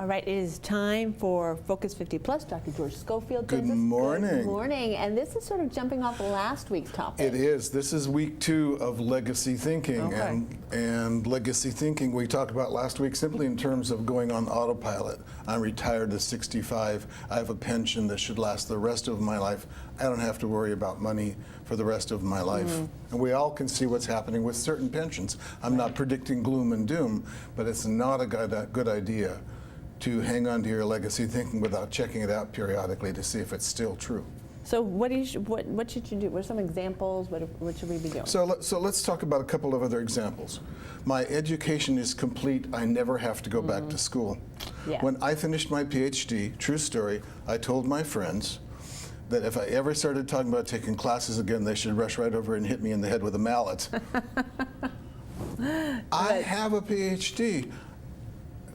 All right, it is time for Focus 50 Plus. Dr. George Schofield. Good morning. Good morning. And this is sort of jumping off last week's topic. It is. This is week 2 of legacy thinking. Okay. And legacy thinking we talked about last week simply in terms of going on autopilot. I'm retired at 65. I have a pension that should last the rest of my life. I don't have to worry about money for the rest of my life. And we all can see what's happening with certain pensions. I'm not predicting gloom and doom, but it's not a good idea to hang on to your legacy thinking without checking it out periodically to see if it's still true. So what should you do? What are some examples? What should we be doing? So let's talk about a couple of other examples. My education is complete. I never have to go back to school. Yeah. When I finished my PhD, true story, I told my friends that if I ever started talking about taking classes again, they should rush right over and hit me in the head with a mallet. I have a PhD.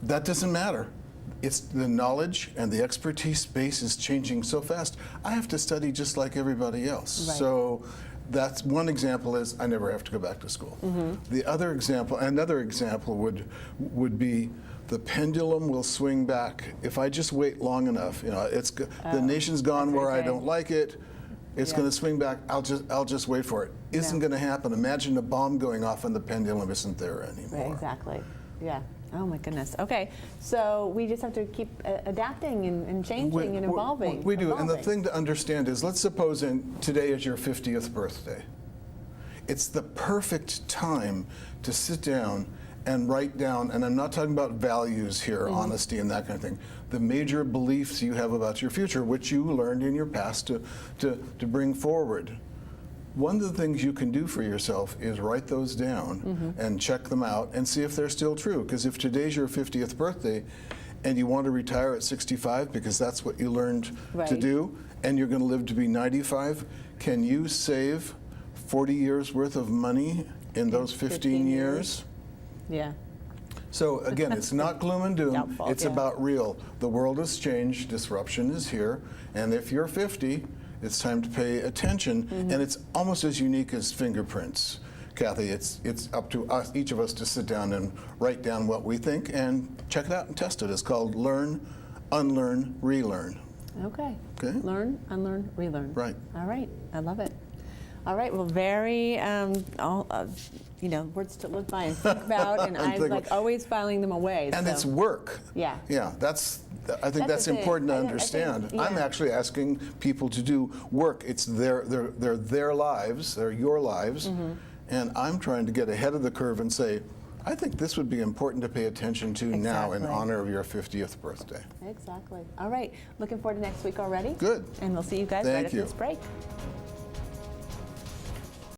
That doesn't matter. It's the knowledge and the expertise base is changing so fast. I have to study just like everybody else. Right. So that's one example is I never have to go back to school. The other example, another example would be the pendulum will swing back if I just wait long enough. You know, the nation's gone where I don't like it. It's going to swing back. I'll just wait for it. Isn't going to happen. Imagine a bomb going off and the pendulum isn't there anymore. Right, exactly. Yeah. Oh my goodness. Okay, so we just have to keep adapting and changing and evolving. We do, and the thing to understand is, let's suppose today is your 50th birthday. It's the perfect time to sit down and write down, and I'm not talking about values here, honesty and that kind of thing, the major beliefs you have about your future, which you learned in your past to bring forward. One of the things you can do for yourself is write those down and check them out and see if they're still true. Because if today's your 50th birthday and you want to retire at 65 because that's what you learned to do, and you're going to live to be 95, can you save 40 years worth of money in those 15 years? Yeah. So again, it's not gloom and doom. Doubtful, it's about real. The world has changed, disruption is here, and if you're 50, it's time to pay attention, and it's almost as unique as fingerprints. Kathy, it's up to us, each of us, to sit down and write down what we think and check it out and test it. It's called learn, unlearn, relearn. Okay. Okay. Learn, unlearn, relearn. Right. All right. I love it. All right. Well, very, words to live by and think about, and I'm like always filing them away. And so. It's work. Yeah. Yeah. I think that's important to understand. I'm actually asking people to do work. It's their lives, they're your lives, and I'm trying to get ahead of the curve and say, I think this would be important to pay attention to now in honor of your 50th birthday. Exactly. All right. Looking forward to next week already. Good. And we'll see you guys right after this break.